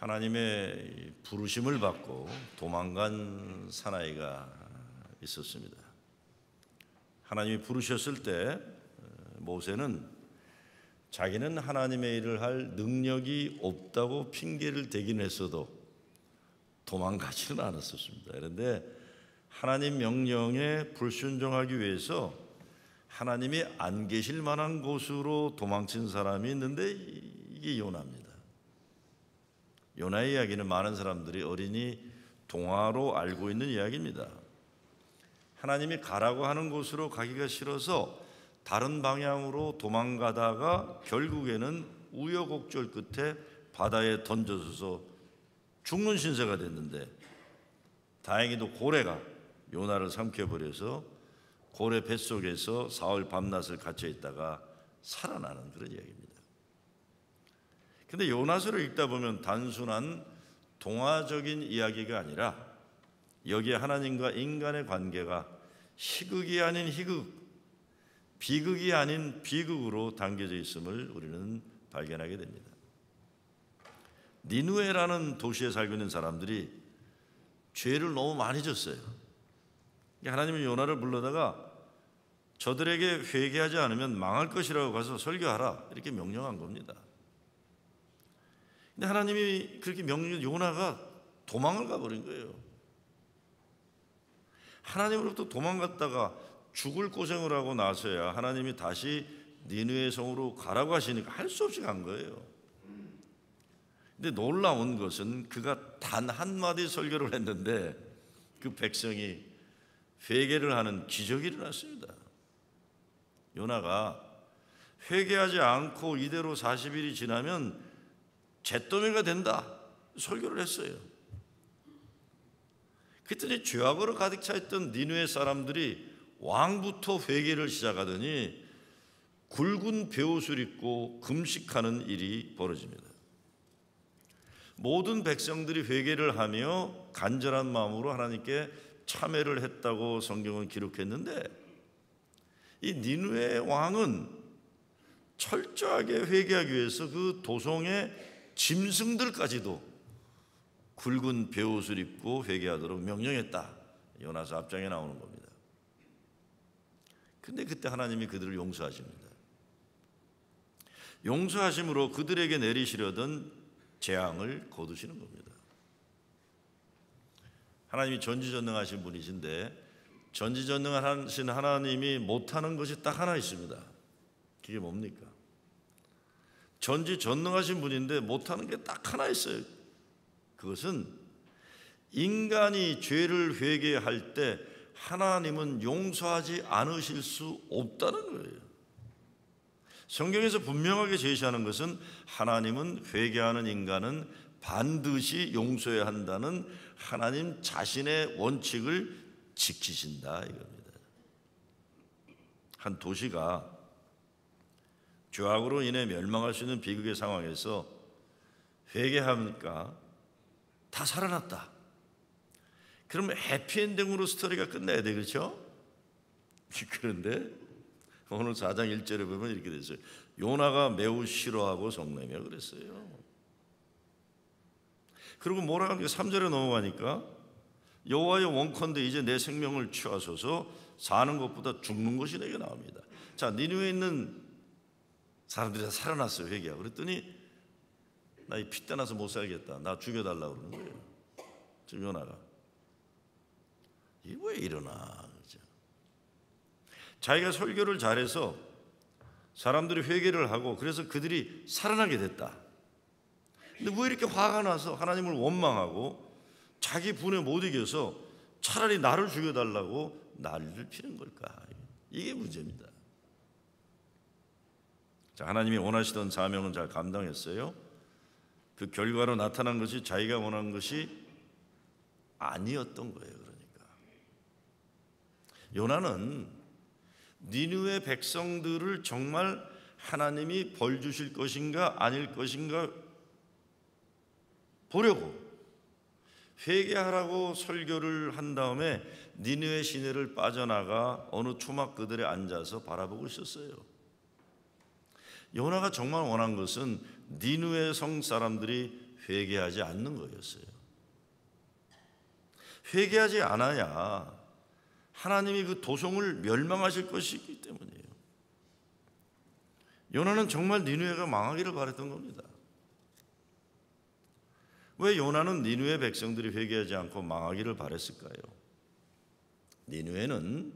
하나님의 부르심을 받고 도망간 사나이가 있었습니다. 하나님이 부르셨을 때 모세는 자기는 하나님의 일을 할 능력이 없다고 핑계를 대긴 했어도 도망가지는 않았었습니다. 그런데 하나님 명령에 불순종하기 위해서 하나님이 안 계실 만한 곳으로 도망친 사람이 있는데 이게 요나입니다. 요나의 이야기는 많은 사람들이 어린이 동화로 알고 있는 이야기입니다. 하나님이 가라고 하는 곳으로 가기가 싫어서 다른 방향으로 도망가다가 결국에는 우여곡절 끝에 바다에 던져져서 죽는 신세가 됐는데 다행히도 고래가 요나를 삼켜버려서 고래 뱃속에서 사흘 밤낮을 갇혀 있다가 살아나는 그런 이야기입니다. 근데 요나서를 읽다 보면 단순한 동화적인 이야기가 아니라 여기에 하나님과 인간의 관계가 희극이 아닌 희극, 비극이 아닌 비극으로 담겨져 있음을 우리는 발견하게 됩니다. 니느웨라는 도시에 살고 있는 사람들이 죄를 너무 많이 졌어요. 하나님은 요나를 불러다가 저들에게 회개하지 않으면 망할 것이라고 가서 설교하라 이렇게 명령한 겁니다. 근데 하나님이 그렇게 명령해 요나가 도망을 가버린 거예요. 하나님으로부터 도망갔다가 죽을 고생을 하고 나서야 하나님이 다시 니느웨 성으로 가라고 하시니까 할 수 없이 간 거예요. 근데 놀라운 것은 그가 단 한마디 설교를 했는데 그 백성이 회개를 하는 기적이 일어났습니다. 요나가 회개하지 않고 이대로 40일이 지나면 잿더미가 된다 설교를 했어요. 그랬더니 죄악으로 가득 차 있던 니느웨 사람들이 왕부터 회개를 시작하더니 굵은 베옷을 입고 금식하는 일이 벌어집니다. 모든 백성들이 회개를 하며 간절한 마음으로 하나님께 참회를 했다고 성경은 기록했는데 이 니느웨 왕은 철저하게 회개하기 위해서 그 도성의 짐승들까지도 굵은 베옷을 입고 회개하도록 명령했다. 요나서 앞장에 나오는 겁니다. 근데 그때 하나님이 그들을 용서하십니다. 용서하심으로 그들에게 내리시려던 재앙을 거두시는 겁니다. 하나님이 전지전능하신 분이신데 전지전능하신 하나님이 못하는 것이 딱 하나 있습니다. 그게 뭡니까? 전지전능하신 분인데 못하는 게 딱 하나 있어요. 그것은 인간이 죄를 회개할 때 하나님은 용서하지 않으실 수 없다는 거예요. 성경에서 분명하게 제시하는 것은 하나님은 회개하는 인간은 반드시 용서해야 한다는 하나님 자신의 원칙을 지키신다 이겁니다. 한 도시가 죄악으로 인해 멸망할 수 있는 비극의 상황에서 회개하니까 다 살아났다. 그러면 해피엔딩으로 스토리가 끝나야 돼, 그렇죠? 그런데 오늘 4장 1절에 보면 이렇게 됐어요. 요나가 매우 싫어하고 성내며 그랬어요. 그리고 뭐라 하니까 3절에 넘어가니까 여호와여 원컨대 이제 내 생명을 취하소서 사는 것보다 죽는 것이 내게 나옵니다. 자, 니느웨에 있는 사람들이 다 살아났어요. 회개하고 그랬더니 나 이 피 떠나서 못 살겠다. 나 죽여달라고 그러는 거예요. 지금 요나가 이게 왜 이러나 그렇죠? 자기가 설교를 잘해서 사람들이 회개를 하고 그래서 그들이 살아나게 됐다. 근데 왜 이렇게 화가 나서 하나님을 원망하고 자기 분에 못 이겨서 차라리 나를 죽여달라고 난리를 피는 걸까? 이게 문제입니다. 자, 하나님이 원하시던 사명은 잘 감당했어요. 그 결과로 나타난 것이 자기가 원한 것이 아니었던 거예요. 그러니까 요나는 니느웨 백성들을 정말 하나님이 벌 주실 것인가 아닐 것인가 보려고 회개하라고 설교를 한 다음에 니느웨 시내를 빠져나가 어느 초막 그들에 앉아서 바라보고 있었어요. 요나가 정말 원한 것은 니느웨 성 사람들이 회개하지 않는 거였어요. 회개하지 않아야 하나님이 그 도성을 멸망하실 것이기 때문이에요. 요나는 정말 니느웨가 망하기를 바랬던 겁니다. 왜 요나는 니느웨 백성들이 회개하지 않고 망하기를 바랬을까요? 니느웨는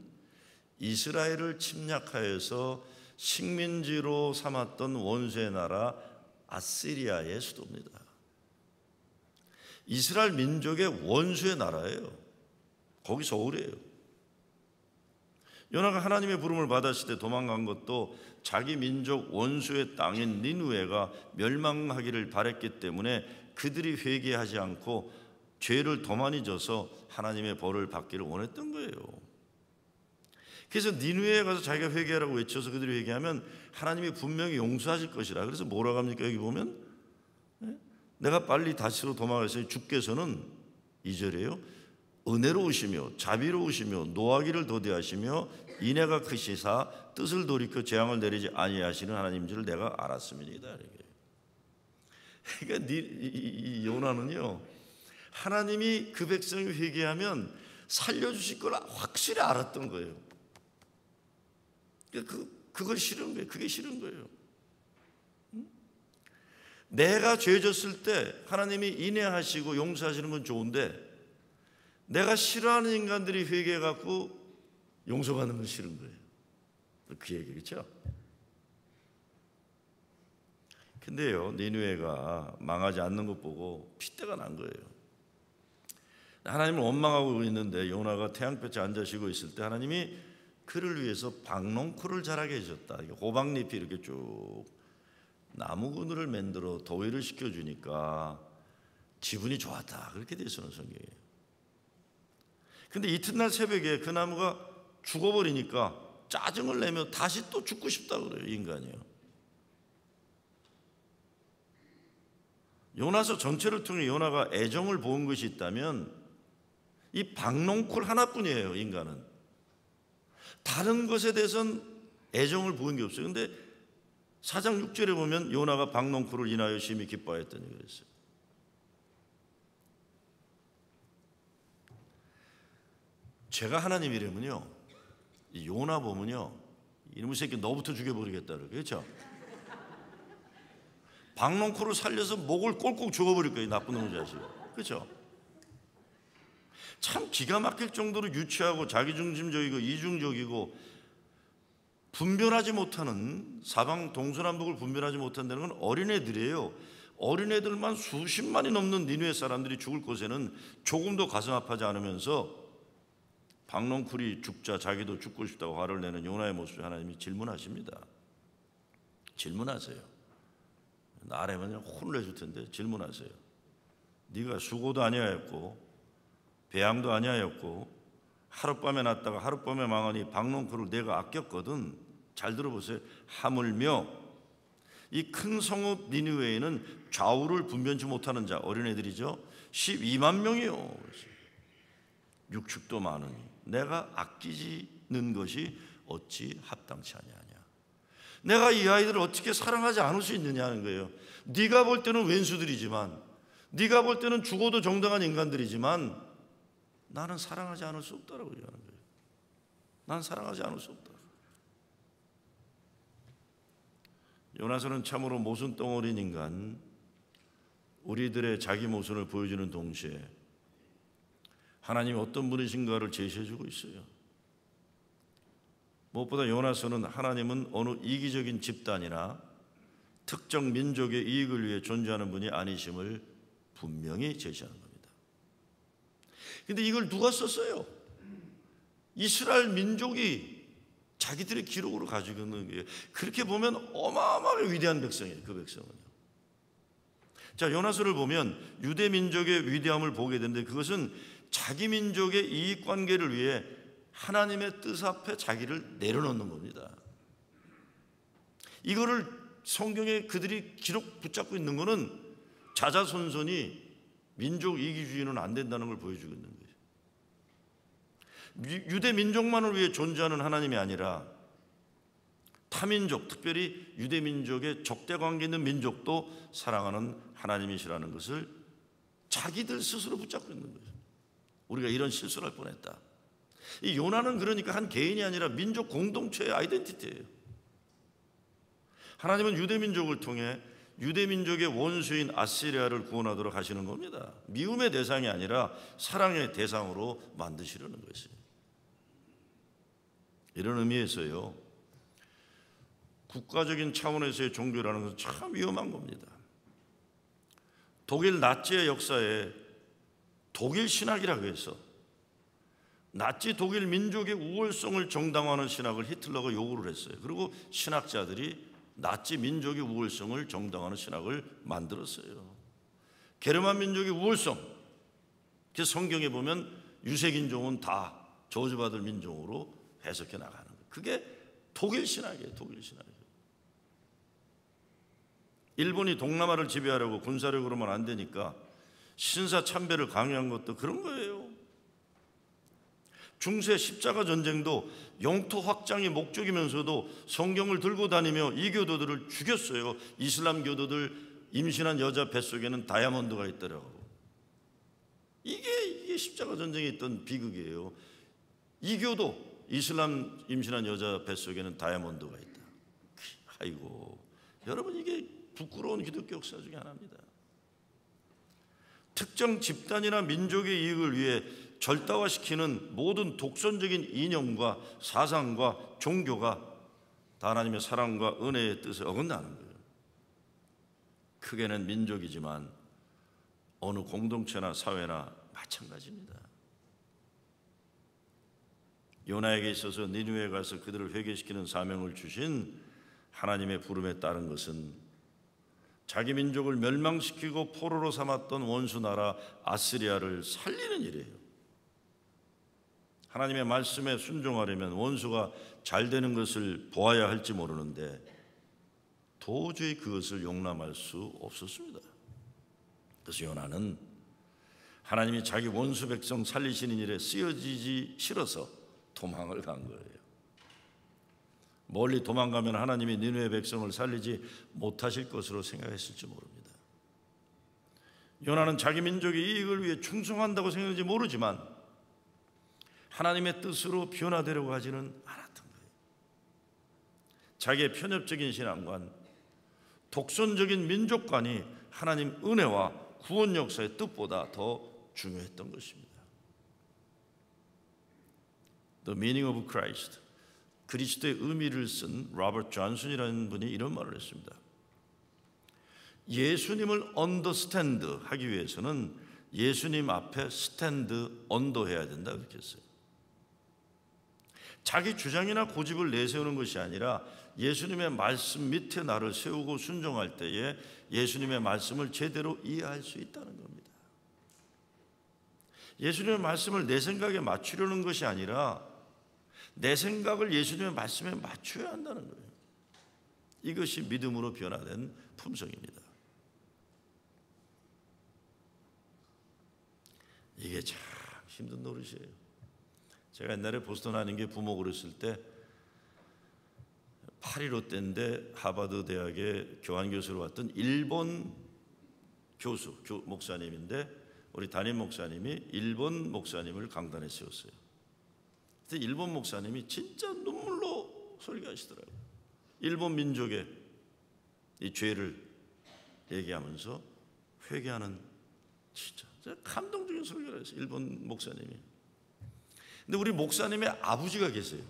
이스라엘을 침략하여서 식민지로 삼았던 원수의 나라 아시리아의 수도입니다. 이스라엘 민족의 원수의 나라예요. 거기 서울이에요. 요나가 하나님의 부름을 받았을 때 도망간 것도 자기 민족 원수의 땅인 니느웨가 멸망하기를 바랬기 때문에 그들이 회개하지 않고 죄를 더 많이 져서 하나님의 벌을 받기를 원했던 거예요. 그래서 니느웨에 가서 자기가 회개하라고 외쳐서 그들이 회개하면 하나님이 분명히 용서하실 것이라. 그래서 뭐라고 합니까? 여기 보면 내가 빨리 다시로 도망가서 주께서는 2절이에요. 은혜로우시며 자비로우시며 노하기를 더디하시며 인애가 크시사 뜻을 돌이켜 재앙을 내리지 아니하시는 하나님인 줄 내가 알았습니다. 그러니까 이 요나는요, 하나님이 그 백성이 회개하면 살려주실 걸 확실히 알았던 거예요. 그걸 싫은 거예요. 그게 싫은 거예요. 내가 죄 졌을 때 하나님이 인애하시고 용서하시는 건 좋은데 내가 싫어하는 인간들이 회개해갖고 용서받는 건 싫은 거예요. 그 얘기겠죠? 근데요, 니느웨가 망하지 않는 것 보고 핏대가 난 거예요. 하나님을 원망하고 있는데 요나가 태양볕에 앉아 쉬고 있을 때 하나님이 그를 위해서 박농쿨을 자라게 해줬다. 호박잎이 이렇게 쭉 나무 그늘을 만들어 더위를 식혀주니까 기분이 좋았다. 그렇게 되어 있어요, 성경에. 근데 이튿날 새벽에 그 나무가 죽어버리니까 짜증을 내며 다시 또 죽고 싶다고 그래요, 인간이요. 요나서 전체를 통해 요나가 애정을 보은 것이 있다면 이 박농쿨 하나뿐이에요, 인간은. 다른 것에 대해서는 애정을 보인 게 없어요. 근데 4장 6절에 보면 요나가 박농쿨을 인하여 심히 기뻐하였더니 그랬어요. 제가 하나님이라면요, 요나 보면요, 이놈의 새끼 너부터 죽여버리겠다 그렇죠? 박농쿨을 살려서 목을 꼴깍 죽어버릴 거예요, 나쁜 놈의 자식. 그렇죠? 참 기가 막힐 정도로 유치하고 자기중심적이고 이중적이고 분별하지 못하는, 사방 동서남북을 분별하지 못한다는 건 어린애들이에요. 어린애들만 수십만이 넘는 니느웨 사람들이 죽을 곳에는 조금도 가슴 아파하지 않으면서 박농쿨이 죽자 자기도 죽고 싶다고 화를 내는 요나의 모습에 하나님이 질문하십니다. 질문하세요. 나라면 혼을 내줄 텐데 질문하세요. 네가 수고도 아니하였고 배양도 아니하였고 하룻밤에 났다가 하룻밤에 망하니 박농쿨을 내가 아꼈거든. 잘 들어보세요. 하물며 이 큰 성읍 니느웨에는 좌우를 분변치 못하는 자, 어린애들이죠, 12만 명이요. 육축도 많으니 내가 아끼지는 것이 어찌 합당치 아니하냐. 내가 이 아이들을 어떻게 사랑하지 않을 수 있느냐는 거예요. 네가 볼 때는 왼수들이지만, 네가 볼 때는 죽어도 정당한 인간들이지만 나는 사랑하지 않을 수 없다라고 얘기하는 거예요. 난 사랑하지 않을 수 없다. 요나서는 참으로 모순덩어리인 인간, 우리들의 자기 모순을 보여주는 동시에 하나님이 어떤 분이신가를 제시해주고 있어요. 무엇보다 요나서는 하나님은 어느 이기적인 집단이나 특정 민족의 이익을 위해 존재하는 분이 아니심을 분명히 제시하는 겁니다. 그런데 이걸 누가 썼어요? 이스라엘 민족이 자기들의 기록으로 가지고 있는 거예요. 그렇게 보면 어마어마하게 위대한 백성이에요. 그 백성은요. 자, 요나서를 보면 유대 민족의 위대함을 보게 되는데 그것은 자기 민족의 이익관계를 위해 하나님의 뜻 앞에 자기를 내려놓는 겁니다. 이거를 성경에 그들이 기록 붙잡고 있는 것은 자자손손이 민족 이기주의는 안 된다는 걸 보여주고 있는 거예요. 유대 민족만을 위해 존재하는 하나님이 아니라 타민족, 특별히 유대민족의 적대관계 있는 민족도 사랑하는 하나님이시라는 것을 자기들 스스로 붙잡고 있는 거예요. 우리가 이런 실수를 할 뻔했다. 이 요나는 그러니까 한 개인이 아니라 민족 공동체의 아이덴티티예요. 하나님은 유대민족을 통해 유대민족의 원수인 아시리아를 구원하도록 하시는 겁니다. 미움의 대상이 아니라 사랑의 대상으로 만드시려는 것이에요. 이런 의미에서요, 국가적인 차원에서의 종교라는 것은 참 위험한 겁니다. 독일 나치의 역사에 독일 신학이라고 해서 나치 독일 민족의 우월성을 정당화하는 신학을 히틀러가 요구를 했어요. 그리고 신학자들이 나치 민족의 우월성을 정당화하는 신학을 만들었어요. 게르만 민족의 우월성, 그래서 성경에 보면 유색인종은 다 저주받을 민족으로 해석해 나가는 거예요. 그게 독일 신학이에요. 독일 신학이에요. 일본이 동남아를 지배하려고 군사력으로만 안 되니까 신사참배를 강요한 것도 그런 거예요. 중세 십자가 전쟁도 영토 확장이 목적이면서도 성경을 들고 다니며 이교도들을 죽였어요. 이슬람 교도들 임신한 여자 뱃속에는 다이아몬드가 있더라고. 이게 십자가 전쟁에 있던 비극이에요. 이교도 이슬람 임신한 여자 뱃속에는 다이아몬드가 있다. 아이고, 여러분, 이게 부끄러운 기독교 역사 중에 하나입니다. 특정 집단이나 민족의 이익을 위해 절대화시키는 모든 독선적인 이념과 사상과 종교가 다 하나님의 사랑과 은혜의 뜻에 어긋나는 거예요. 크게는 민족이지만 어느 공동체나 사회나 마찬가지입니다. 요나에게 있어서 니느웨에 가서 그들을 회개시키는 사명을 주신 하나님의 부름에 따른 것은 자기 민족을 멸망시키고 포로로 삼았던 원수 나라 아시리아를 살리는 일이에요. 하나님의 말씀에 순종하려면 원수가 잘 되는 것을 보아야 할지 모르는데 도저히 그것을 용납할 수 없었습니다. 그래서 요나는 하나님이 자기 원수 백성 살리시는 일에 쓰여지지 싫어서 도망을 간 거예요. 멀리 도망가면 하나님이 니느웨 백성을 살리지 못하실 것으로 생각했을지 모릅니다. 요나는 자기 민족의 이익을 위해 충성한다고 생각했는지 모르지만 하나님의 뜻으로 변화되려고 하지는 않았던 거예요. 자기의 편협적인 신앙관, 독선적인 민족관이 하나님 은혜와 구원 역사의 뜻보다 더 중요했던 것입니다. The meaning of Christ, 그리스도의 의미를 쓴 로버트 존슨이라는 분이 이런 말을 했습니다. 예수님을 언더스탠드 하기 위해서는 예수님 앞에 스탠드 언더해야 된다 그렇게 했어요. 자기 주장이나 고집을 내세우는 것이 아니라 예수님의 말씀 밑에 나를 세우고 순종할 때에 예수님의 말씀을 제대로 이해할 수 있다는 겁니다. 예수님의 말씀을 내 생각에 맞추려는 것이 아니라 내 생각을 예수님의 말씀에 맞춰야 한다는 거예요. 이것이 믿음으로 변화된 품성입니다. 이게 참 힘든 노릇이에요. 제가 옛날에 보스턴 하는 부모 그랬을 때 8.15 때인데 하버드 대학의 교환교수로 왔던 일본 교수, 목사님인데 우리 담임 목사님이 일본 목사님을 강단에 세웠어요. 그때 일본 목사님이 진짜 눈물로 설교하시더라고요. 일본 민족의 이 죄를 얘기하면서 회개하는 진짜 감동적인 설교를 했어요. 일본 목사님이. 근데 우리 목사님의 아버지가 계세요.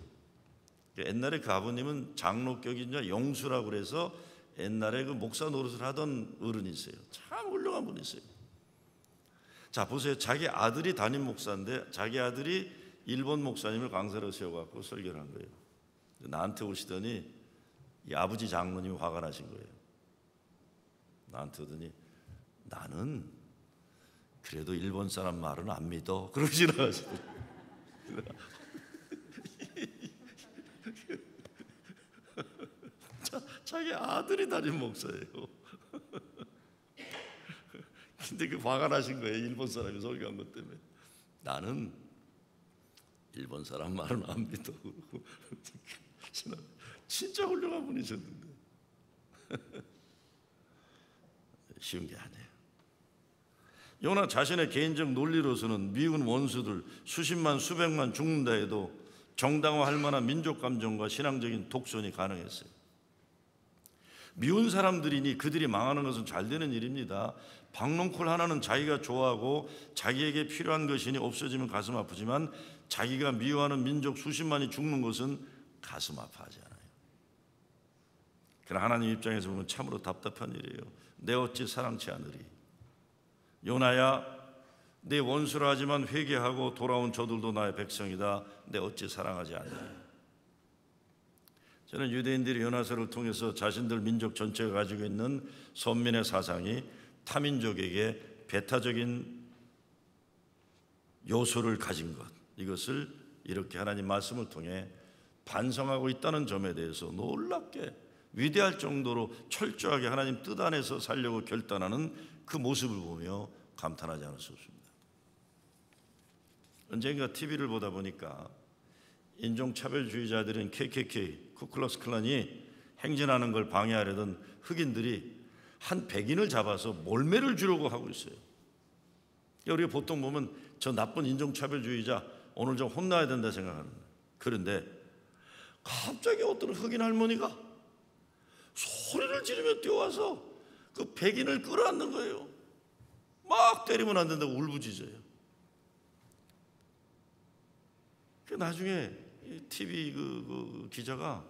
옛날에 그 아버님은 장로격이냐 영수라고 그래서 옛날에 그 목사 노릇을 하던 어른이 있어요. 참 훌륭한 분이 있어요. 자, 보세요. 자기 아들이 담임 목사인데 자기 아들이 일본 목사님을 강사로 세워갖고 설교를 한 거예요. 나한테 오시더니 이 아버지 장로님이 화가 나신 거예요. 나한테 오더니 나는 그래도 일본 사람 말은 안 믿어. 그러고 지나가시더라고요. 자기 아들이 담임 목사예요. 근데 그 화가 나신 거예요. 일본 사람이 설교한 것 때문에. 나는 일본 사람 말은 안 믿어. 진짜 훌륭한 분이셨는데 쉬운 게 아니에요. 요나 자신의 개인적 논리로서는 미운 원수들 수십만 수백만 죽는다 해도 정당화할 만한 민족 감정과 신앙적인 독선이 가능했어요. 미운 사람들이니 그들이 망하는 것은 잘 되는 일입니다. 박농콜 하나는 자기가 좋아하고 자기에게 필요한 것이니 없어지면 가슴 아프지만 자기가 미워하는 민족 수십만이 죽는 것은 가슴 아파하지 않아요. 그러나 하나님 입장에서 보면 참으로 답답한 일이에요. 내 어찌 사랑치 않으리. 요나야, 내 원수라 하지만 회개하고 돌아온 저들도 나의 백성이다. 내 어찌 사랑하지 않으리. 저는 유대인들이 요나서를 통해서 자신들 민족 전체가 가지고 있는 선민의 사상이 타민족에게 배타적인 요소를 가진 것, 이것을 이렇게 하나님 말씀을 통해 반성하고 있다는 점에 대해서 놀랍게 위대할 정도로 철저하게 하나님 뜻 안에서 살려고 결단하는 그 모습을 보며 감탄하지 않을 수 없습니다. 언젠가 TV를 보다 보니까 인종차별주의자들인 KKK, 쿠클럭스 클란이 행진하는 걸 방해하려던 흑인들이 한 백인을 잡아서 몰매를 주려고 하고 있어요. 우리가 보통 보면 저 나쁜 인종차별주의자 오늘 좀 혼나야 된다 생각하는 거예요. 그런데 갑자기 어떤 흑인 할머니가 소리를 지르며 뛰어와서 그 백인을 끌어안는 거예요. 막 때리면 안 된다고 울부짖어요. 나중에 TV 그 기자가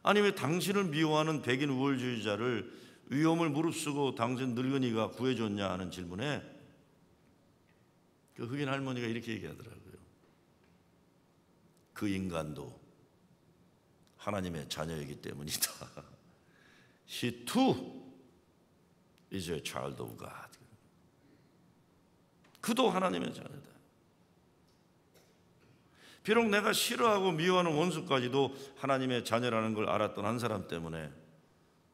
아니 왜 당신을 미워하는 백인 우월주의자를 위험을 무릅쓰고 당신 늙은이가 구해줬냐 하는 질문에 그 흑인 할머니가 이렇게 얘기하더라고요. 그 인간도 하나님의 자녀이기 때문이다. He too is a child of God. 그도 하나님의 자녀다. 비록 내가 싫어하고 미워하는 원수까지도 하나님의 자녀라는 걸 알았던 한 사람 때문에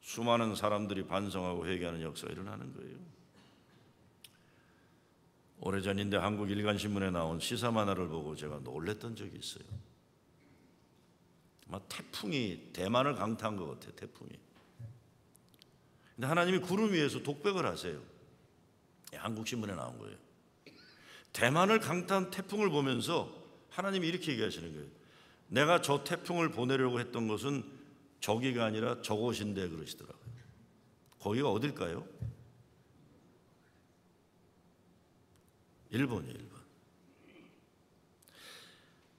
수많은 사람들이 반성하고 회개하는 역사가 일어나는 거예요. 오래전인데 한국 일간신문에 나온 시사 만화를 보고 제가 놀랬던 적이 있어요. 막 태풍이 대만을 강타한 것 같아요. 태풍이. 근데 하나님이 구름 위에서 독백을 하세요. 한국신문에 나온 거예요. 대만을 강타한 태풍을 보면서 하나님이 이렇게 얘기하시는 거예요. 내가 저 태풍을 보내려고 했던 것은 저기가 아니라 저곳인데 그러시더라고요. 거기가 어딜까요? 일본이에요. 일본.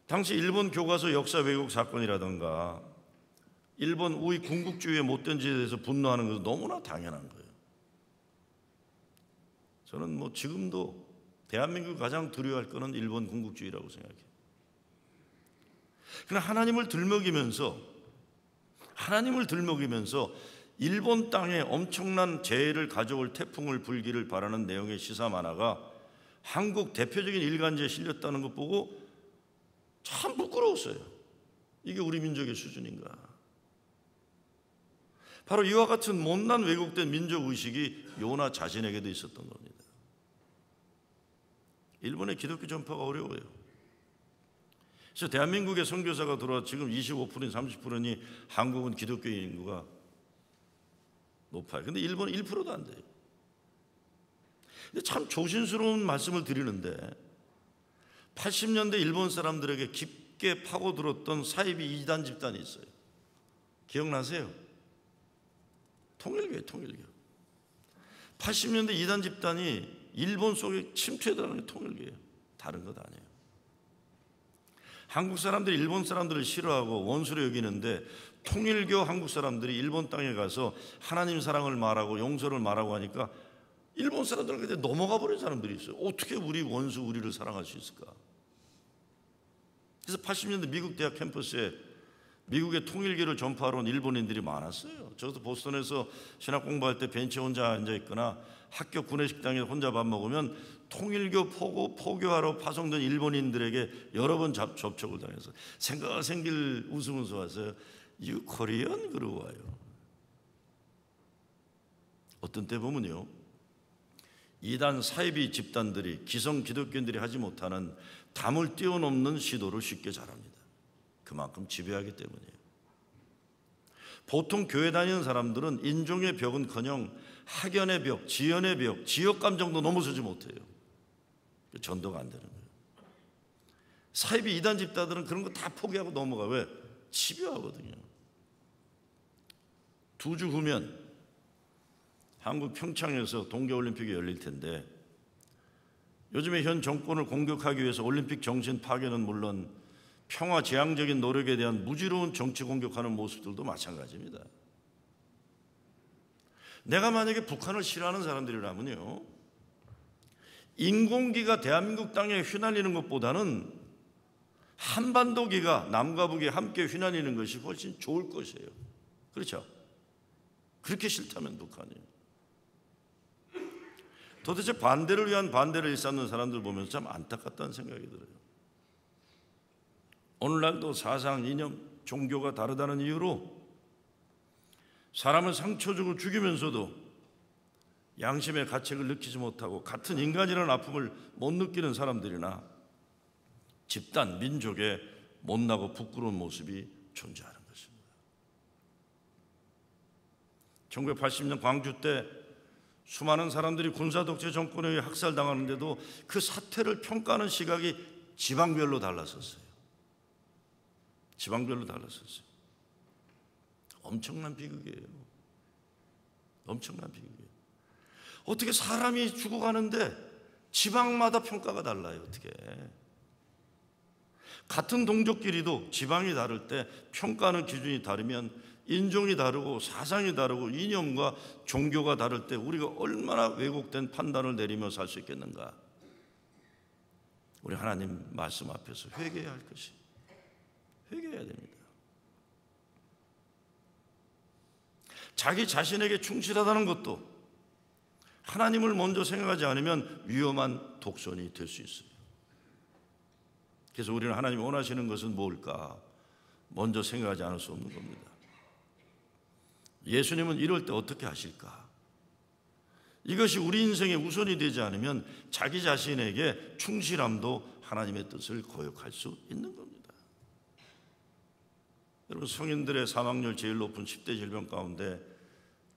당시 일본 교과서 역사 왜곡 사건이라든가 일본 우익 군국주의의 못된 짓에 대해서 분노하는 것은 너무나 당연한 거예요. 저는 지금도 대한민국이 가장 두려워할 것은 일본 군국주의라고 생각해요. 그러나 하나님을 들먹이면서 일본 땅에 엄청난 재해를 가져올 태풍을 불기를 바라는 내용의 시사 만화가 한국 대표적인 일간지에 실렸다는 것 보고 참 부끄러웠어요. 이게 우리 민족의 수준인가? 바로 이와 같은 못난 왜곡된 민족의식이 요나 자신에게도 있었던 겁니다. 일본의 기독교 전파가 어려워요. 그래서 대한민국의 선교사가 들어와 지금 25%인 30%니 한국은 기독교인 인구가 높아요. 근데 일본은 1%도 안 돼요. 근데 참 조심스러운 말씀을 드리는데 80년대 일본 사람들에게 깊게 파고들었던 사이비 이단 집단이 있어요. 기억나세요? 통일교예요. 통일교. 80년대 이단 집단이 일본 속에 침투해 들어가는 게 통일교예요. 다른 것 아니에요. 한국 사람들이 일본 사람들을 싫어하고 원수로 여기는데 통일교 한국 사람들이 일본 땅에 가서 하나님 사랑을 말하고 용서를 말하고 하니까 일본 사람들은 그때 넘어가 버린 사람들이 있어요. 어떻게 우리 원수 우리를 사랑할 수 있을까? 그래서 80년대 미국 대학 캠퍼스에 미국의 통일교를 전파하러 온 일본인들이 많았어요. 저도 보스턴에서 신학 공부할 때 벤치에 혼자 앉아있거나 학교 구내식당에 혼자 밥 먹으면 통일교 포교하러 파송된 일본인들에게 여러 번 접촉을 당해서 생길 웃으면서 왔어요. You Korean? 그러고 와요. 어떤 때 보면요, 이단 사이비 집단들이 기성 기독교인들이 하지 못하는 담을 뛰어넘는 시도를 쉽게 잘합니다. 그만큼 지배하기 때문이에요. 보통 교회 다니는 사람들은 인종의 벽은커녕 학연의 벽, 지연의 벽, 지역 감정도 넘어서지 못해요. 전도가 안 되는 거예요. 사이비 이단 집단들은 그런 거 다 포기하고 넘어가. 왜? 집요하거든요. 2주 후면 한국 평창에서 동계올림픽이 열릴 텐데, 요즘에 현 정권을 공격하기 위해서 올림픽 정신 파괴는 물론 평화 지향적인 노력에 대한 무지로운 정치 공격하는 모습들도 마찬가지입니다. 내가 만약에 북한을 싫어하는 사람들이라면요, 인공기가 대한민국 땅에 휘날리는 것보다는 한반도기가 남과 북이 함께 휘날리는 것이 훨씬 좋을 것이에요. 그렇죠? 그렇게 싫다면 북한이. 도대체 반대를 위한 반대를 일삼는 사람들 보면서 참 안타깝다는 생각이 들어요. 오늘날도 사상, 이념, 종교가 다르다는 이유로 사람을 상처 주고 죽이면서도 양심의 가책을 느끼지 못하고 같은 인간이라는 아픔을 못 느끼는 사람들이나 집단, 민족의 못나고 부끄러운 모습이 존재하는 것입니다. 1980년 광주 때 수많은 사람들이 군사독재 정권에 의해 학살당하는데도 그 사태를 평가하는 시각이 지방별로 달랐었어요. 지방별로 달랐었어요. 엄청난 비극이에요. 엄청난 비극이에요. 어떻게 사람이 죽어가는데 지방마다 평가가 달라요. 어떻게? 같은 동족끼리도 지방이 다를 때 평가하는 기준이 다르면 인종이 다르고 사상이 다르고 이념과 종교가 다를 때 우리가 얼마나 왜곡된 판단을 내리며 살 수 있겠는가? 우리 하나님 말씀 앞에서 회개해야 할 것이, 회개해야 됩니다. 자기 자신에게 충실하다는 것도 하나님을 먼저 생각하지 않으면 위험한 독선이 될 수 있어요. 그래서 우리는 하나님이 원하시는 것은 뭘까? 먼저 생각하지 않을 수 없는 겁니다. 예수님은 이럴 때 어떻게 하실까? 이것이 우리 인생의 우선이 되지 않으면 자기 자신에게 충실함도 하나님의 뜻을 거역할 수 있는 겁니다. 여러분, 성인들의 사망률 제일 높은 10대 질병 가운데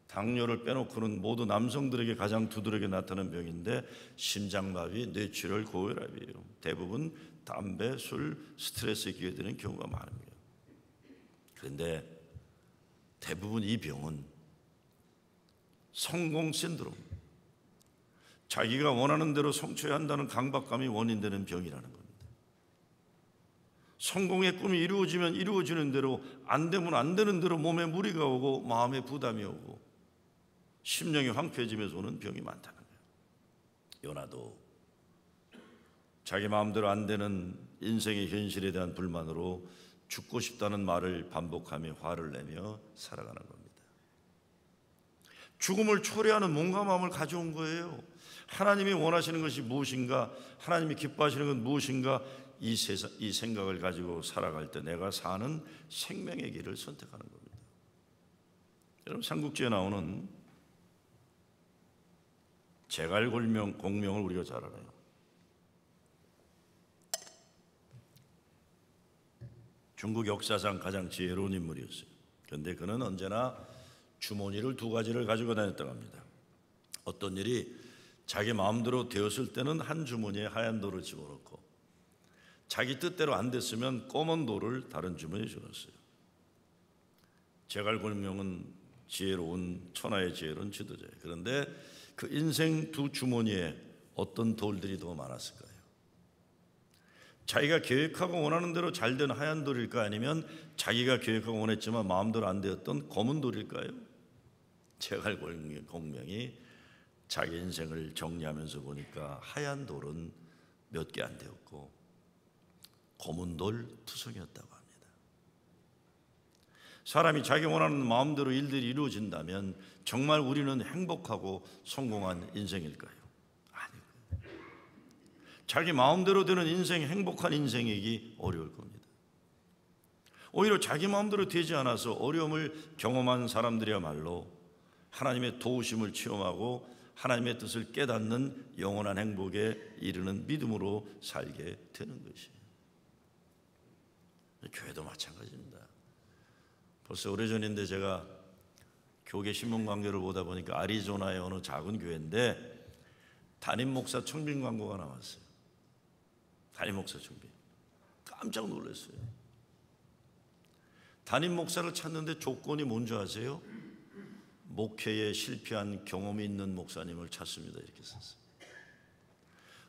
당뇨를 빼놓고는 모두 남성들에게 가장 두드러게 나타나는 병인데 심장마비, 뇌출혈, 고혈압이에요. 대부분 담배, 술, 스트레스에 기회되는 경우가 많습니다. 그런데 대부분 이 병은 성공 신드롬, 자기가 원하는 대로 성취해야 한다는 강박감이 원인되는 병이라는 겁니다. 성공의 꿈이 이루어지면 이루어지는 대로, 안 되면 안 되는 대로 몸에 무리가 오고 마음에 부담이 오고 심령이 황폐해지면서 오는 병이 많다는 거예요. 요나도 자기 마음대로 안 되는 인생의 현실에 대한 불만으로 죽고 싶다는 말을 반복하며 화를 내며 살아가는 겁니다. 죽음을 초래하는 몸과 마음을 가져온 거예요. 하나님이 원하시는 것이 무엇인가, 하나님이 기뻐하시는 건 무엇인가, 이 생각을 가지고 살아갈 때 내가 사는 생명의 길을 선택하는 겁니다. 여러분, 삼국지에 나오는 제갈공명을 우리가 잘 알아요. 중국 역사상 가장 지혜로운 인물이었어요. 그런데 그는 언제나 주머니를 2가지를 가지고 다녔다고 합니다. 어떤 일이 자기 마음대로 되었을 때는 한 주머니에 하얀 돌을 집어넣고, 자기 뜻대로 안 됐으면 검은 돌을 다른 주머니에 집어넣었어요. 제갈공명은 지혜로운, 천하의 지혜로운 지도자예요. 그런데 그 인생 2 주머니에 어떤 돌들이 더 많았을까요? 자기가 계획하고 원하는 대로 잘 된 하얀 돌일까, 아니면 자기가 계획하고 원했지만 마음대로 안 되었던 검은 돌일까요? 제갈공명이 자기 인생을 정리하면서 보니까 하얀 돌은 몇 개 안 되었고 검은 돌 투성이었다고 합니다. 사람이 자기 원하는 마음대로 일들이 이루어진다면 정말 우리는 행복하고 성공한 인생일까요? 자기 마음대로 되는 인생, 행복한 인생이기 어려울 겁니다. 오히려 자기 마음대로 되지 않아서 어려움을 경험한 사람들이야말로 하나님의 도우심을 체험하고 하나님의 뜻을 깨닫는 영원한 행복에 이르는 믿음으로 살게 되는 것이에요. 교회도 마찬가지입니다. 벌써 오래전인데 제가 교계 신문 광고를 보다 보니까 아리조나의 어느 작은 교회인데 담임 목사 청빙 광고가 나왔어요. 담임 목사 청빙. 깜짝 놀랐어요. 담임 목사를 찾는데 조건이 뭔지 아세요? 목회에 실패한 경험이 있는 목사님을 찾습니다. 이렇게 썼어요.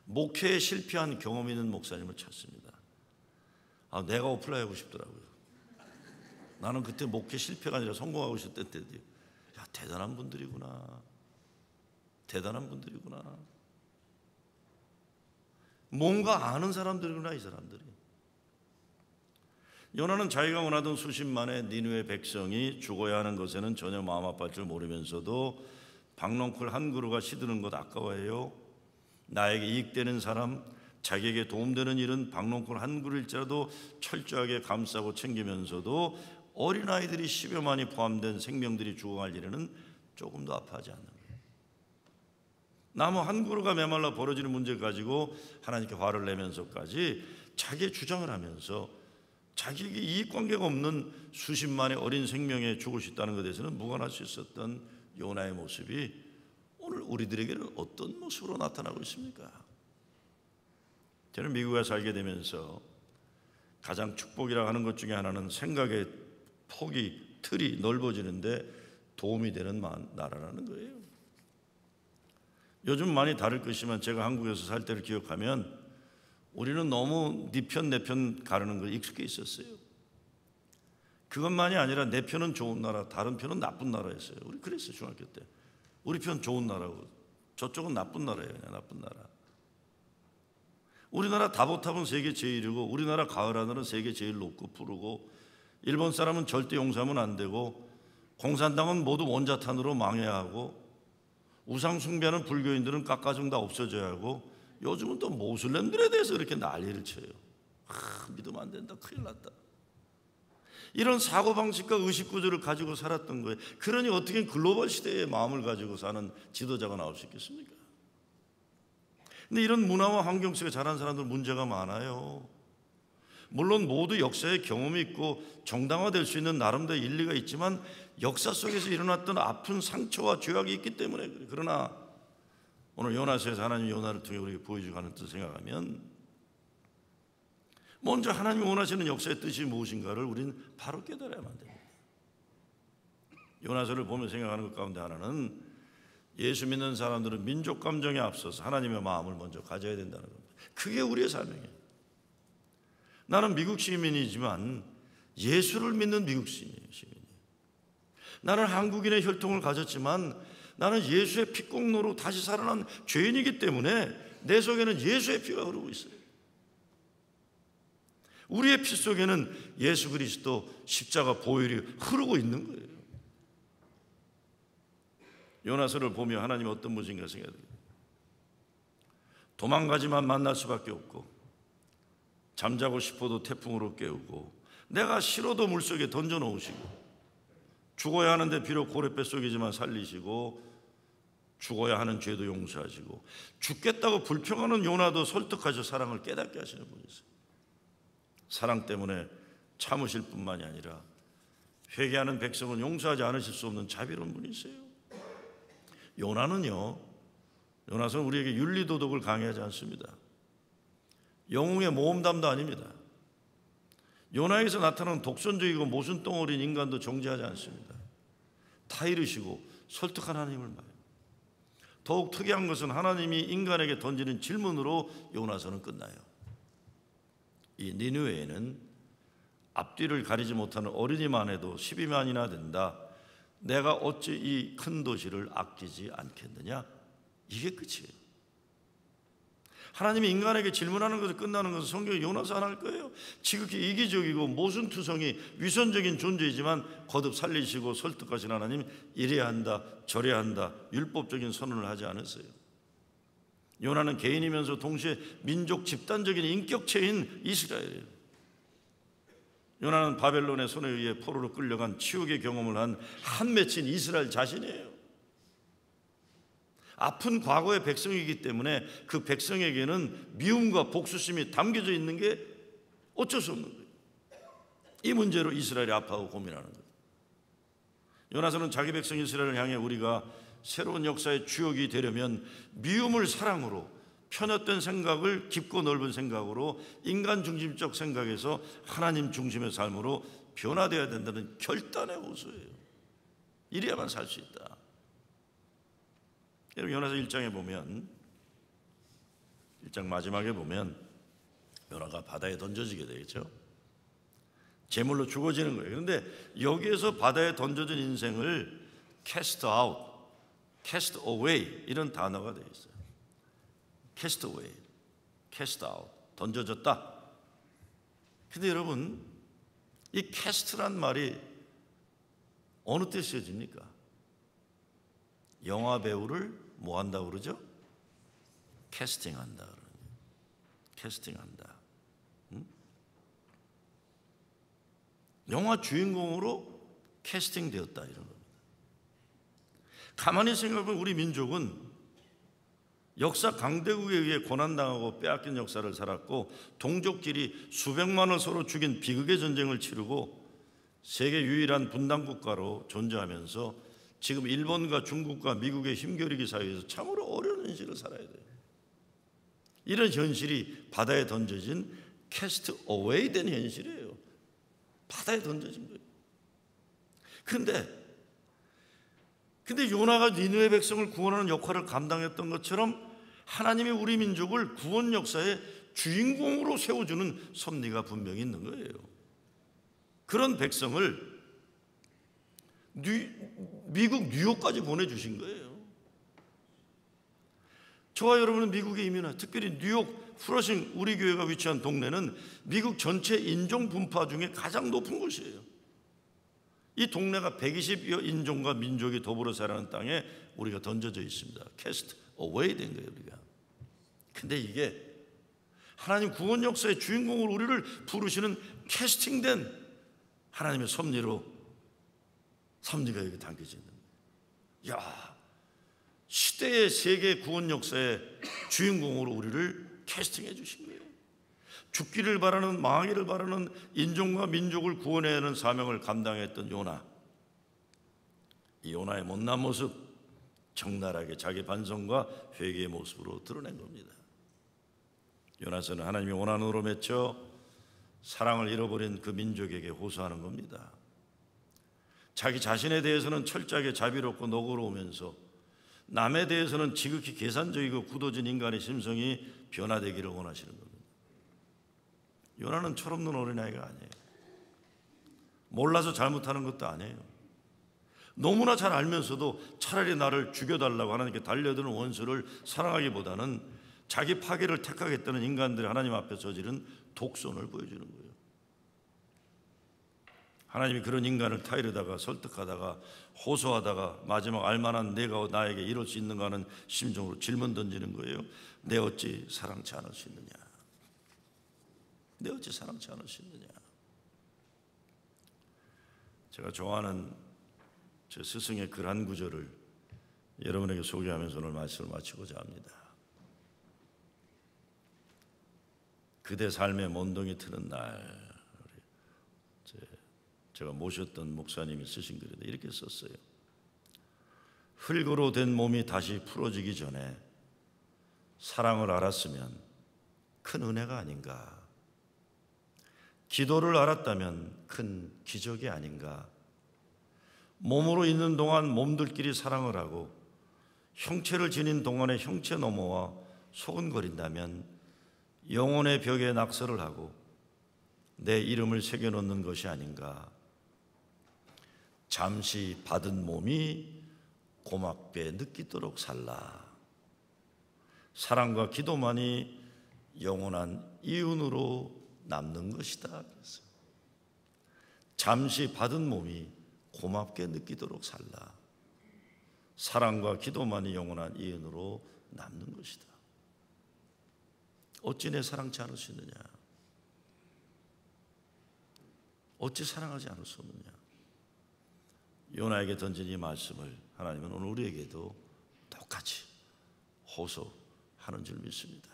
목회에 실패한 경험이 있는 목사님을 찾습니다. 내가 어플라이 하고 싶더라고요. 나는 그때 목회 실패가 아니라 성공하고 싶을 때도 야, 대단한 분들이구나. 대단한 분들이구나. 뭔가 아는 사람들이구나, 이 사람들이. 요나는 자기가 원하던 수십만의 니느웨 백성이 죽어야 하는 것에는 전혀 마음 아파할 줄 모르면서도 박농쿨 한 그루가 시드는 것 아까워해요. 나에게 이익되는 사람, 자기에게 도움되는 일은 박농쿨 한 그루일지라도 철저하게 감싸고 챙기면서도 어린아이들이 10여만이 포함된 생명들이 죽어갈 일에는 조금도 아파하지 않는 거예요. 나무 한 그루가 메말라 벌어지는 문제를 가지고 하나님께 화를 내면서까지 자기의 주장을 하면서 자기에게 이익관계가 없는 수십만의 어린 생명에 죽을 수 있다는 것에 대해서는 무관할 수 있었던 요나의 모습이 오늘 우리들에게는 어떤 모습으로 나타나고 있습니까? 저는 미국에 살게 되면서 가장 축복이라고 하는 것 중에 하나는 생각의 폭이, 틀이 넓어지는데 도움이 되는 나라라는 거예요. 요즘 많이 다를 것이지만 제가 한국에서 살 때를 기억하면 우리는 너무 네 편 내 편 가르는 거 익숙해 있었어요. 그것만이 아니라 내 편은 좋은 나라, 다른 편은 나쁜 나라였어요. 우리 그랬어요. 중학교 때. 우리 편 좋은 나라고 저쪽은 나쁜 나라예요. 그냥 나쁜 나라. 우리나라 다보탑은 세계 제일이고 우리나라 가을 하늘은 세계 제일 높고 푸르고 일본 사람은 절대 용서하면 안 되고 공산당은 모두 원자탄으로 망해야 하고 우상 숭배하는 불교인들은 깎아중 다 없어져야 하고 요즘은 또 모슬렘들에 대해서 그렇게 난리를 쳐요. 믿으면 안 된다. 큰일 났다. 이런 사고방식과 의식구조를 가지고 살았던 거예요. 그러니 어떻게 글로벌 시대의 마음을 가지고 사는 지도자가 나올 수 있겠습니까? 근데 이런 문화와 환경 속에 자란 사람들 문제가 많아요. 물론 모두 역사의 경험이 있고 정당화될 수 있는 나름대로 일리가 있지만 역사 속에서 일어났던 아픈 상처와 죄악이 있기 때문에 그래요. 그러나 오늘 요나서에서 하나님 요나를 통해 우리에게 보여주고 하는 뜻을 생각하면 먼저 하나님이 원하시는 역사의 뜻이 무엇인가를 우리는 바로 깨달아야만 됩니다. 요나서를 보며 생각하는 것 가운데 하나는 예수 믿는 사람들은 민족 감정에 앞서서 하나님의 마음을 먼저 가져야 된다는 겁니다. 그게 우리의 사명이에요. 나는 미국 시민이지만 예수를 믿는 미국 시민이에요. 나는 한국인의 혈통을 가졌지만 나는 예수의 피공로로 다시 살아난 죄인이기 때문에 내 속에는 예수의 피가 흐르고 있어요. 우리의 피 속에는 예수 그리스도 십자가 보혈이 흐르고 있는 거예요. 요나서를 보며 하나님이 어떤 분인가 생각해요. 도망가지만 만날 수밖에 없고 잠자고 싶어도 태풍으로 깨우고 내가 싫어도 물속에 던져놓으시고 죽어야 하는데 비록 고래 뱃속이지만 살리시고 죽어야 하는 죄도 용서하시고 죽겠다고 불평하는 요나도 설득하셔 사랑을 깨닫게 하시는 분이세요. 사랑 때문에 참으실 뿐만이 아니라 회개하는 백성은 용서하지 않으실 수 없는 자비로운 분이세요. 요나서는 우리에게 윤리도덕을 강요하지 않습니다. 영웅의 모험담도 아닙니다. 요나에서 나타나는 독선적이고 모순덩어리인 인간도 정죄하지 않습니다. 타이르시고 설득하는 하나님을 봐요. 더욱 특이한 것은 하나님이 인간에게 던지는 질문으로 요나서는 끝나요. 이 니느웨에는 앞뒤를 가리지 못하는 어린이만 해도 12만이나 된다. 내가 어찌 이 큰 도시를 아끼지 않겠느냐? 이게 끝이에요. 하나님이 인간에게 질문하는 것을 끝나는 것은 성경이 요나서 안 할 거예요. 지극히 이기적이고 모순투성이 위선적인 존재이지만 거듭 살리시고 설득하신 하나님 이래야 한다 저래야 한다 율법적인 선언을 하지 않았어요. 요나는 개인이면서 동시에 민족 집단적인 인격체인 이스라엘이에요. 요나는 바벨론의 손에 의해 포로로 끌려간 치욕의 경험을 한 맺힌 이스라엘 자신이에요. 아픈 과거의 백성이기 때문에 그 백성에게는 미움과 복수심이 담겨져 있는 게 어쩔 수 없는 거예요. 이 문제로 이스라엘이 아파하고 고민하는 거예요. 요나서는 자기 백성 이스라엘을 향해 우리가 새로운 역사의 주역이 되려면 미움을 사랑으로, 편협된 생각을 깊고 넓은 생각으로, 인간 중심적 생각에서 하나님 중심의 삶으로 변화되어야 된다는 결단의 호소예요. 이래야만 살 수 있다. 여러분, 요나서 1장에 보면, 1장 마지막에 보면 요나가 바다에 던져지게 되겠죠. 제물로 죽어지는 거예요. 그런데 여기에서 바다에 던져진 인생을 cast out, cast away 이런 단어가 되어 있어요. cast away, cast out, 던져졌다. 근데 여러분, 이 cast란 말이 어느 때 쓰여집니까? 영화 배우를 뭐 한다고 그러죠? 캐스팅한다. 캐스팅한다. 영화 주인공으로 캐스팅되었다 이런 겁니다. 가만히 생각해보면 우리 민족은 역사 강대국에 의해 고난당하고 빼앗긴 역사를 살았고, 동족끼리 수백만을 서로 죽인 비극의 전쟁을 치르고 세계 유일한 분단 국가로 존재하면서 지금 일본과 중국과 미국의 힘겨루기 사이에서 참으로 어려운 현실을 살아야 돼요. 이런 현실이 바다에 던져진 캐스트 어웨이 된 현실이에요. 바다에 던져진 거예요. 근데 요나가 니느웨 백성을 구원하는 역할을 감당했던 것처럼 하나님이 우리 민족을 구원 역사의 주인공으로 세워주는 섭리가 분명히 있는 거예요. 그런 백성을 미국 뉴욕까지 보내주신 거예요. 저와 여러분은 미국에 이민한, 특별히 뉴욕 프러싱 우리 교회가 위치한 동네는 미국 전체 인종 분파 중에 가장 높은 곳이에요. 이 동네가 120여 인종과 민족이 더불어 살아가는 땅에 우리가 던져져 있습니다. 캐스트 어웨이 된 거예요, 우리가. 근데 이게 하나님 구원 역사의 주인공으로 우리를 부르시는 캐스팅된 하나님의 섭리가 여기 담겨져 있는 거예요. 야, 시대의 세계 구원 역사의 주인공으로 우리를 캐스팅해 주신 거예요. 죽기를 바라는, 망하기를 바라는 인종과 민족을 구원해야 하는 사명을 감당했던 요나. 이 요나의 못난 모습, 적나라하게 자기 반성과 회개의 모습으로 드러낸 겁니다. 요나서는 하나님이 원한으로 맺혀 사랑을 잃어버린 그 민족에게 호소하는 겁니다. 자기 자신에 대해서는 철저하게 자비롭고 너그러우면서 남에 대해서는 지극히 계산적이고 굳어진 인간의 심성이 변화되기를 원하시는 겁니다. 요나는 철없는 어린아이가 아니에요. 몰라서 잘못하는 것도 아니에요. 너무나 잘 알면서도 차라리 나를 죽여달라고 하나님께 달려드는 원수를 사랑하기보다는 자기 파괴를 택하겠다는 인간들이 하나님 앞에 저지른 독선을 보여주는 거예요. 하나님이 그런 인간을 타이르다가 설득하다가 호소하다가 마지막 알만한 내가 나에게 이럴 수 있는가 하는 심정으로 질문 던지는 거예요. 내 어찌 사랑치 않을 수 있느냐? 내 어찌 사랑치 않을 수 있느냐? 제가 좋아하는 제 스승의 글 한 구절을 여러분에게 소개하면서 오늘 말씀을 마치고자 합니다. 그대 삶의 먼동이 트는 날, 제가 모셨던 목사님이 쓰신 글인데 이렇게 썼어요. 흙으로 된 몸이 다시 풀어지기 전에 사랑을 알았으면 큰 은혜가 아닌가, 기도를 알았다면 큰 기적이 아닌가, 몸으로 있는 동안 몸들끼리 사랑을 하고 형체를 지닌 동안에 형체 넘어와 소근거린다면 영혼의 벽에 낙서를 하고 내 이름을 새겨놓는 것이 아닌가. 잠시 받은 몸이 고맙게 느끼도록 살라. 사랑과 기도만이 영원한 이윤으로 남는 것이다. 그래서 잠시 받은 몸이 고맙게 느끼도록 살라. 사랑과 기도만이 영원한 이윤으로 남는 것이다. 어찌 내 사랑치 않을 수 있느냐? 어찌 사랑하지 않을 수 없느냐? 요나에게 던진 이 말씀을 하나님은 오늘 우리에게도 똑같이 호소하는 줄 믿습니다.